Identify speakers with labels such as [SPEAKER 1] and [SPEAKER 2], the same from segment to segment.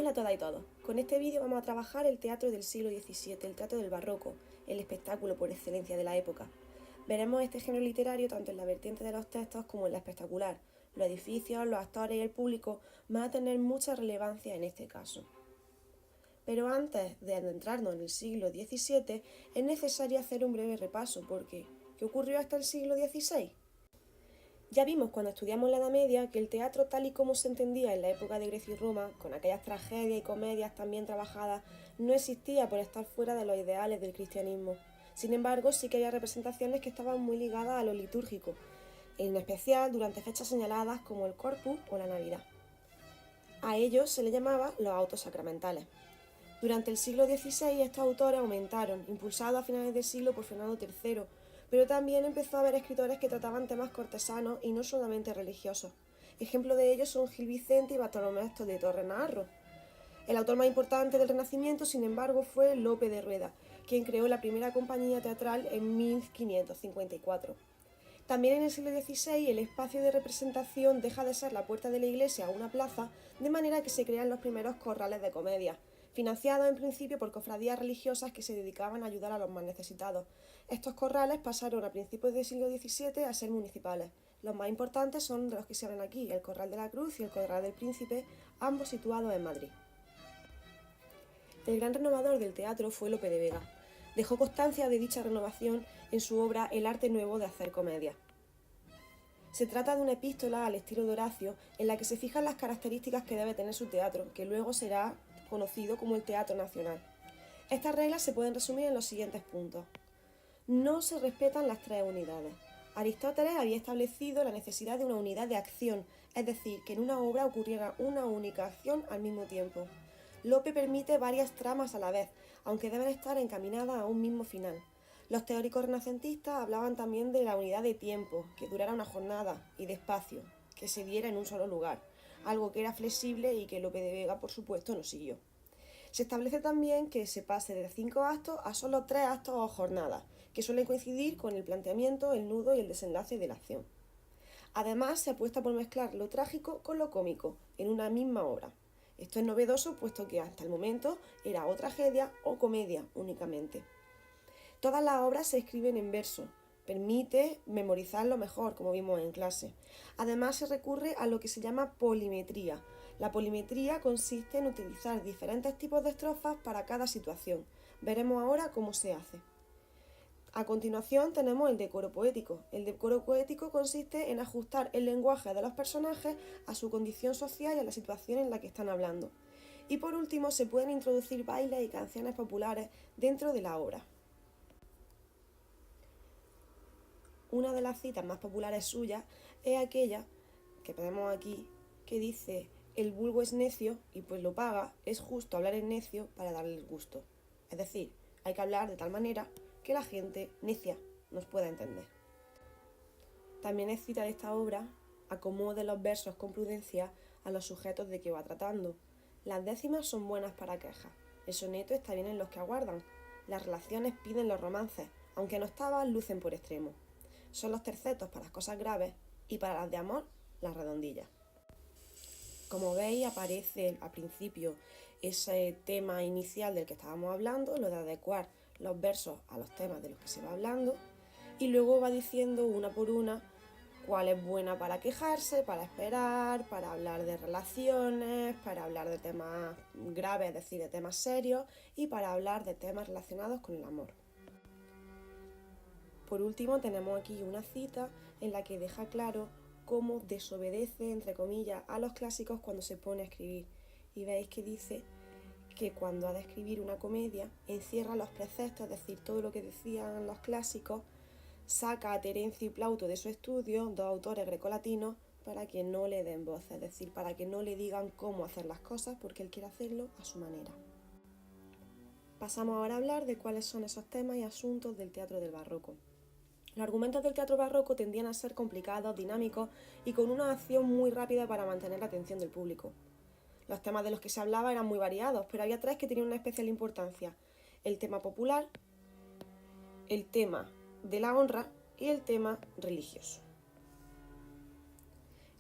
[SPEAKER 1] Hola a todas y todos. Con este vídeo vamos a trabajar el teatro del siglo XVII, el teatro del barroco, el espectáculo por excelencia de la época. Veremos este género literario tanto en la vertiente de los textos como en la espectacular. Los edificios, los actores y el público van a tener mucha relevancia en este caso. Pero antes de adentrarnos en el siglo XVII, es necesario hacer un breve repaso porque ¿qué ocurrió hasta el siglo XVI? Ya vimos cuando estudiamos la Edad Media que el teatro tal y como se entendía en la época de Grecia y Roma, con aquellas tragedias y comedias tan bien trabajadas, no existía por estar fuera de los ideales del cristianismo. Sin embargo, sí que había representaciones que estaban muy ligadas a lo litúrgico, en especial durante fechas señaladas como el Corpus o la Navidad. A ellos se les llamaba los autos sacramentales. Durante el siglo XVI estos autores aumentaron, impulsados a finales del siglo por Fernando III, pero también empezó a haber escritores que trataban temas cortesanos y no solamente religiosos. Ejemplo de ellos son Gil Vicente y Bartolomé de Torres Naharro. El autor más importante del Renacimiento, sin embargo, fue Lope de Rueda, quien creó la primera compañía teatral en 1554. También en el siglo XVI el espacio de representación deja de ser la puerta de la iglesia o una plaza, de manera que se crean los primeros corrales de comedia, financiados en principio por cofradías religiosas que se dedicaban a ayudar a los más necesitados. Estos corrales pasaron a principios del siglo XVII a ser municipales. Los más importantes son de los que se ven aquí, el Corral de la Cruz y el Corral del Príncipe, ambos situados en Madrid. El gran renovador del teatro fue Lope de Vega. Dejó constancia de dicha renovación en su obra El arte nuevo de hacer comedia. Se trata de una epístola al estilo de Horacio en la que se fijan las características que debe tener su teatro, que luego será conocido como el Teatro Nacional. Estas reglas se pueden resumir en los siguientes puntos. No se respetan las tres unidades. Aristóteles había establecido la necesidad de una unidad de acción, es decir, que en una obra ocurriera una única acción al mismo tiempo. Lope permite varias tramas a la vez, aunque deben estar encaminadas a un mismo final. Los teóricos renacentistas hablaban también de la unidad de tiempo, que durara una jornada, y de espacio, que se diera en un solo lugar, algo que era flexible y que Lope de Vega, por supuesto, no siguió. Se establece también que se pase de 5 actos a solo 3 actos o jornadas, que suelen coincidir con el planteamiento, el nudo y el desenlace de la acción. Además, se apuesta por mezclar lo trágico con lo cómico en una misma obra. Esto es novedoso puesto que hasta el momento era o tragedia o comedia únicamente. Todas las obras se escriben en verso, permite memorizarlo mejor, como vimos en clase. Además se recurre a lo que se llama polimetría. La polimetría consiste en utilizar diferentes tipos de estrofas para cada situación. Veremos ahora cómo se hace. A continuación tenemos el decoro poético. El decoro poético consiste en ajustar el lenguaje de los personajes a su condición social y a la situación en la que están hablando. Y por último se pueden introducir bailes y canciones populares dentro de la obra. Una de las citas más populares suyas es aquella que tenemos aquí, que dice: el vulgo es necio y pues lo paga, es justo hablar en necio para darle el gusto. Es decir, hay que hablar de tal manera que la gente necia nos pueda entender. También es cita de esta obra: acomode los versos con prudencia a los sujetos de que va tratando. Las décimas son buenas para quejas, el soneto está bien en los que aguardan, las relaciones piden los romances, aunque en octavas lucen por extremo. Son los tercetos para las cosas graves y para las de amor, las redondillas. Como veis, aparece al principio ese tema inicial del que estábamos hablando, lo de adecuar los versos a los temas de los que se va hablando, y luego va diciendo una por una cuál es buena para quejarse, para esperar, para hablar de relaciones, para hablar de temas graves, es decir, de temas serios, y para hablar de temas relacionados con el amor. Por último, tenemos aquí una cita en la que deja claro cómo desobedece, entre comillas, a los clásicos cuando se pone a escribir. Y veis que dice que cuando ha de escribir una comedia, encierra los preceptos, es decir, todo lo que decían los clásicos, saca a Terencio y Plauto de su estudio, dos autores grecolatinos, para que no le den voz, es decir, para que no le digan cómo hacer las cosas, porque él quiere hacerlo a su manera. Pasamos ahora a hablar de cuáles son esos temas y asuntos del teatro del barroco. Los argumentos del teatro barroco tendían a ser complicados, dinámicos y con una acción muy rápida para mantener la atención del público. Los temas de los que se hablaba eran muy variados, pero había tres que tenían una especial importancia: el tema popular, el tema de la honra y el tema religioso.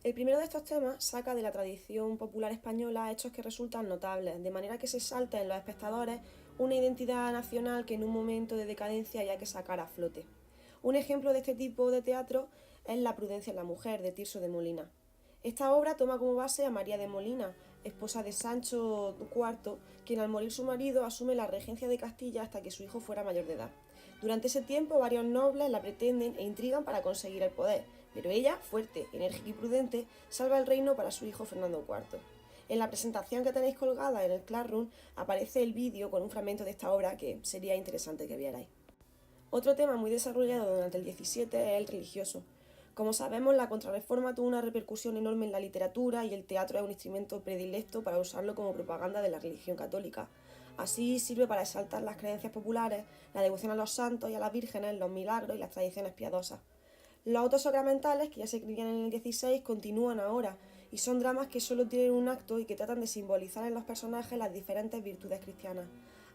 [SPEAKER 1] El primero de estos temas saca de la tradición popular española hechos que resultan notables, de manera que se salta en los espectadores una identidad nacional que en un momento de decadencia haya que sacar a flote. Un ejemplo de este tipo de teatro es La prudencia en la mujer, de Tirso de Molina. Esta obra toma como base a María de Molina, esposa de Sancho IV, quien al morir su marido asume la regencia de Castilla hasta que su hijo fuera mayor de edad. Durante ese tiempo varios nobles la pretenden e intrigan para conseguir el poder, pero ella, fuerte, enérgica y prudente, salva el reino para su hijo Fernando IV. En la presentación que tenéis colgada en el Classroom aparece el vídeo con un fragmento de esta obra que sería interesante que vierais. Otro tema muy desarrollado durante el 17 es el religioso. Como sabemos, la Contrarreforma tuvo una repercusión enorme en la literatura y el teatro es un instrumento predilecto para usarlo como propaganda de la religión católica. Así sirve para exaltar las creencias populares, la devoción a los santos y a las vírgenes, los milagros y las tradiciones piadosas. Los autos sacramentales, que ya se escribían en el 16, continúan ahora y son dramas que solo tienen un acto y que tratan de simbolizar en los personajes las diferentes virtudes cristianas.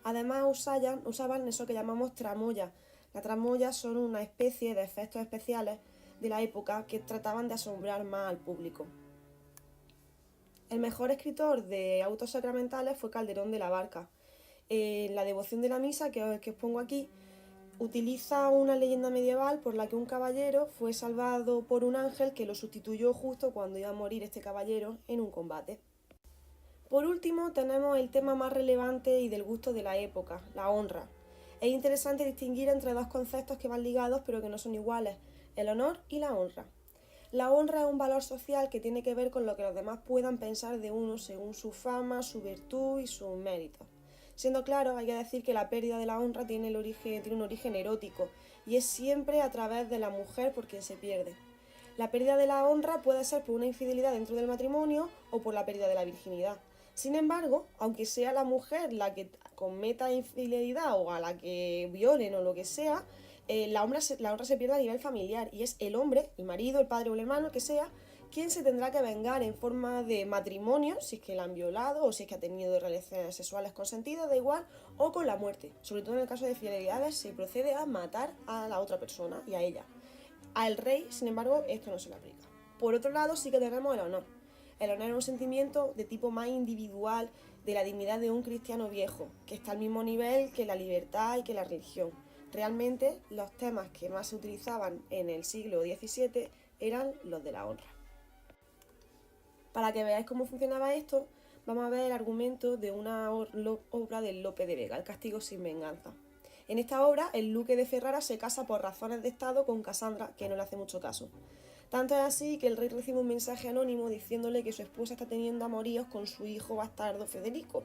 [SPEAKER 1] Además usaban eso que llamamos tramoya. Las tramoyas son una especie de efectos especiales de la época que trataban de asombrar más al público. El mejor escritor de autos sacramentales fue Calderón de la Barca. La devoción de la misa, que os pongo aquí, utiliza una leyenda medieval por la que un caballero fue salvado por un ángel que lo sustituyó justo cuando iba a morir este caballero en un combate. Por último, tenemos el tema más relevante y del gusto de la época, la honra. Es interesante distinguir entre dos conceptos que van ligados pero que no son iguales, el honor y la honra. La honra es un valor social que tiene que ver con lo que los demás puedan pensar de uno según su fama, su virtud y sus méritos. Siendo claro, hay que decir que la pérdida de la honra tiene un origen erótico y es siempre a través de la mujer por quien se pierde. La pérdida de la honra puede ser por una infidelidad dentro del matrimonio o por la pérdida de la virginidad. Sin embargo, aunque sea la mujer la que cometa infidelidad o a la que violen o lo que sea, la honra se pierde a nivel familiar y es el hombre, el marido, el padre o el hermano, el que sea, quien se tendrá que vengar en forma de matrimonio, si es que la han violado o si es que ha tenido relaciones sexuales consentidas, da igual, o con la muerte. Sobre todo en el caso de fidelidades se procede a matar a la otra persona y a ella. Al rey, sin embargo, esto no se le aplica. Por otro lado, sí que tenemos el honor. El honor es un sentimiento de tipo más individual de la dignidad de un cristiano viejo, que está al mismo nivel que la libertad y que la religión. Realmente, los temas que más se utilizaban en el siglo XVII eran los de la honra. Para que veáis cómo funcionaba esto, vamos a ver el argumento de una obra de Lope de Vega, El castigo sin venganza. En esta obra, el duque de Ferrara se casa por razones de estado con Casandra, que no le hace mucho caso. Tanto es así que el rey recibe un mensaje anónimo diciéndole que su esposa está teniendo amoríos con su hijo bastardo Federico.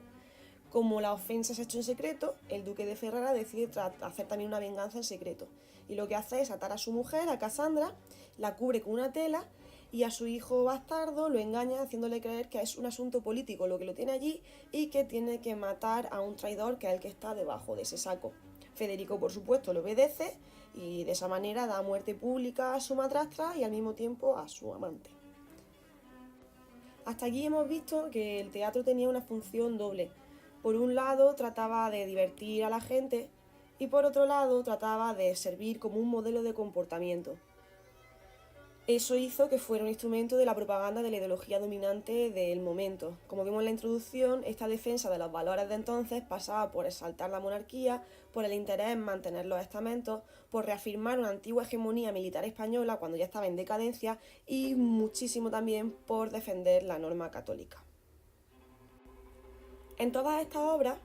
[SPEAKER 1] Como la ofensa se ha hecho en secreto, el duque de Ferrara decide hacer también una venganza en secreto. Y lo que hace es atar a su mujer, a Casandra, la cubre con una tela y a su hijo bastardo lo engaña haciéndole creer que es un asunto político lo que lo tiene allí y que tiene que matar a un traidor que es el que está debajo de ese saco. Federico, por supuesto, le obedece y de esa manera da muerte pública a su madrastra y al mismo tiempo a su amante. Hasta aquí hemos visto que el teatro tenía una función doble. Por un lado trataba de divertir a la gente y por otro lado trataba de servir como un modelo de comportamiento. Eso hizo que fuera un instrumento de la propaganda de la ideología dominante del momento. Como vimos en la introducción, esta defensa de los valores de entonces pasaba por exaltar la monarquía, por el interés en mantener los estamentos, por reafirmar una antigua hegemonía militar española cuando ya estaba en decadencia y muchísimo también por defender la norma católica. En todas estas obras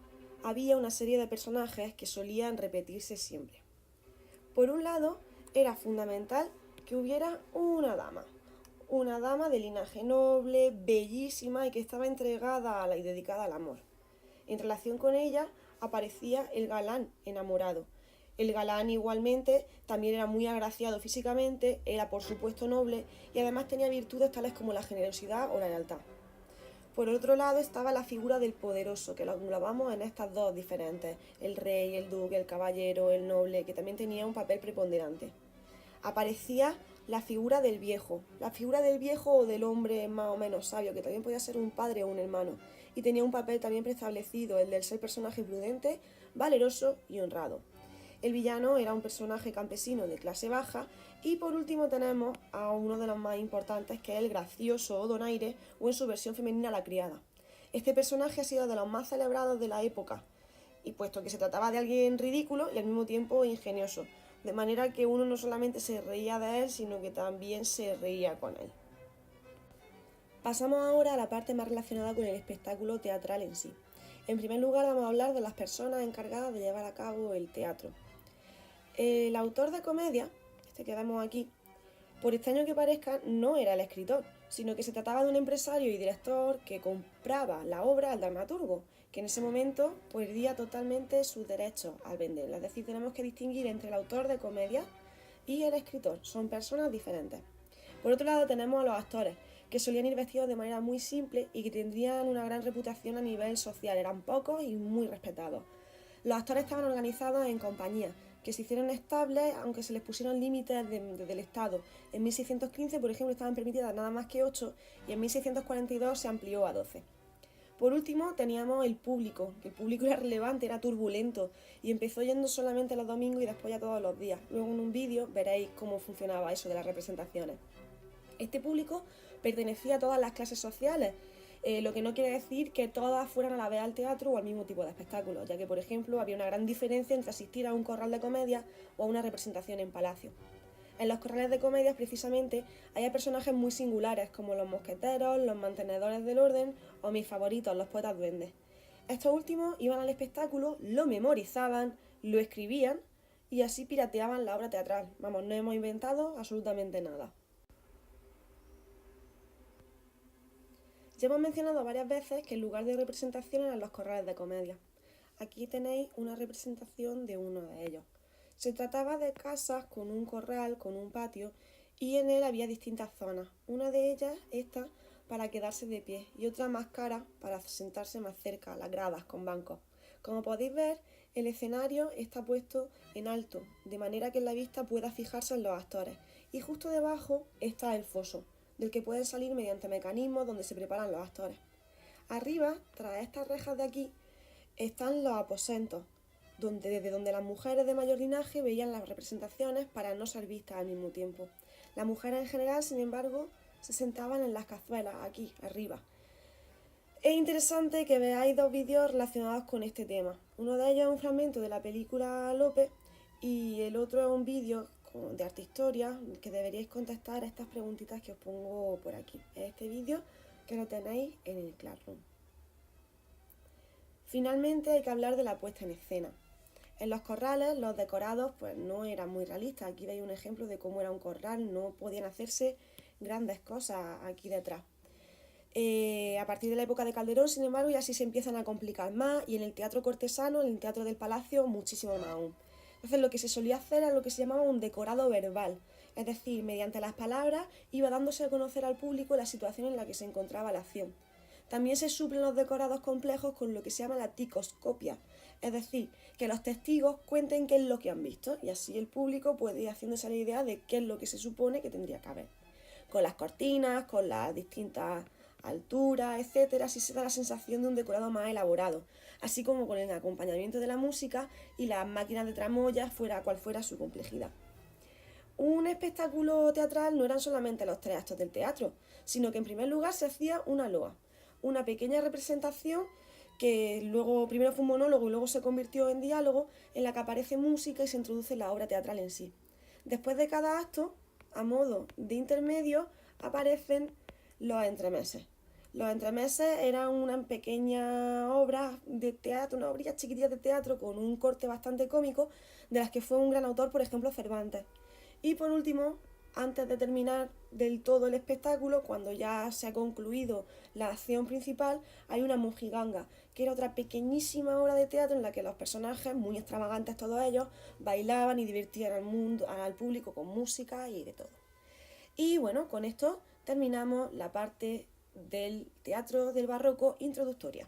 [SPEAKER 1] había una serie de personajes que solían repetirse siempre. Por un lado, era fundamental que hubiera una dama de linaje noble, bellísima y que estaba entregada y dedicada al amor. En relación con ella aparecía el galán enamorado. El galán igualmente también era muy agraciado físicamente, era por supuesto noble y además tenía virtudes tales como la generosidad o la lealtad. Por otro lado estaba la figura del poderoso, que lo englobamos en estas dos diferentes, el rey, el duque, el caballero, el noble, que también tenía un papel preponderante. Aparecía la figura del viejo o del hombre más o menos sabio, que también podía ser un padre o un hermano, y tenía un papel también preestablecido, el del ser personaje prudente, valeroso y honrado. El villano era un personaje campesino de clase baja. Y por último tenemos a uno de los más importantes, que es el gracioso donaire, o en su versión femenina la criada. Este personaje ha sido de los más celebrados de la época, y puesto que se trataba de alguien ridículo y al mismo tiempo ingenioso, de manera que uno no solamente se reía de él, sino que también se reía con él. Pasamos ahora a la parte más relacionada con el espectáculo teatral en sí. En primer lugar vamos a hablar de las personas encargadas de llevar a cabo el teatro. El autor de comedia, este que vemos aquí, por extraño que parezca, no era el escritor, sino que se trataba de un empresario y director que compraba la obra al dramaturgo, que en ese momento perdía totalmente sus derechos al venderla. Es decir, tenemos que distinguir entre el autor de comedia y el escritor. Son personas diferentes. Por otro lado tenemos a los actores, que solían ir vestidos de manera muy simple y que tendrían una gran reputación a nivel social. Eran pocos y muy respetados. Los actores estaban organizados en compañías, que se hicieron estables aunque se les pusieron límites desde el Estado. En 1615, por ejemplo, estaban permitidas nada más que 8 y en 1642 se amplió a 12. Por último, teníamos el público, que el público era relevante, era turbulento y empezó yendo solamente los domingos y después ya todos los días. Luego en un vídeo veréis cómo funcionaba eso de las representaciones. Este público pertenecía a todas las clases sociales, lo que no quiere decir que todas fueran a la vez al teatro o al mismo tipo de espectáculo, ya que, por ejemplo, había una gran diferencia entre asistir a un corral de comedia o a una representación en palacio. En los corrales de comedias, precisamente, hay personajes muy singulares, como los mosqueteros, los mantenedores del orden o mis favoritos, los poetas duendes. Estos últimos iban al espectáculo, lo memorizaban, lo escribían y así pirateaban la obra teatral. Vamos, no hemos inventado absolutamente nada. Ya hemos mencionado varias veces que el lugar de representación eran los corrales de comedia. Aquí tenéis una representación de uno de ellos. Se trataba de casas con un corral, con un patio, y en él había distintas zonas. Una de ellas, esta, para quedarse de pie, y otra más cara para sentarse más cerca, las gradas con bancos. Como podéis ver, el escenario está puesto en alto, de manera que la vista pueda fijarse en los actores, y justo debajo está el foso, del que pueden salir mediante mecanismos donde se preparan los actores. Arriba, tras estas rejas de aquí, están los aposentos, desde donde las mujeres de mayor linaje veían las representaciones para no ser vistas al mismo tiempo. Las mujeres en general, sin embargo, se sentaban en las cazuelas, aquí, arriba. Es interesante que veáis dos vídeos relacionados con este tema. Uno de ellos es un fragmento de la película López y el otro es un vídeo de Arte Historia, que deberíais contestar a estas preguntitas que os pongo por aquí. Este vídeo que lo tenéis en el Classroom. Finalmente hay que hablar de la puesta en escena. En los corrales los decorados pues no eran muy realistas. Aquí veis un ejemplo de cómo era un corral, no podían hacerse grandes cosas aquí detrás. A partir de la época de Calderón, sin embargo, ya sí se empiezan a complicar más, y en el teatro cortesano, en el teatro del palacio, muchísimo más aún. Entonces lo que se solía hacer era lo que se llamaba un decorado verbal, es decir, mediante las palabras iba dándose a conocer al público la situación en la que se encontraba la acción. También se suplen los decorados complejos con lo que se llama la ticoscopia, es decir, que los testigos cuenten qué es lo que han visto, y así el público puede ir haciéndose la idea de qué es lo que se supone que tendría que haber. Con las cortinas, con las distintas alturas, etcétera, así se da la sensación de un decorado más elaborado, así como con el acompañamiento de la música y las máquinas de tramoyas, fuera cual fuera su complejidad. Un espectáculo teatral no eran solamente los 3 actos del teatro, sino que en primer lugar se hacía una loa, una pequeña representación que luego primero fue un monólogo y luego se convirtió en diálogo, en la que aparece música y se introduce la obra teatral en sí. Después de cada acto, a modo de intermedio, aparecen los entremeses. Los entremeses eran una pequeña obra de teatro, una obrilla chiquitilla de teatro con un corte bastante cómico, de las que fue un gran autor, por ejemplo, Cervantes. Y por último, antes de terminar del todo el espectáculo, cuando ya se ha concluido la acción principal, hay una mojiganga, que era otra pequeñísima obra de teatro en la que los personajes, muy extravagantes todos ellos, bailaban y divertían al público con música y de todo. Y bueno, con esto terminamos la parte del teatro del barroco introductoria.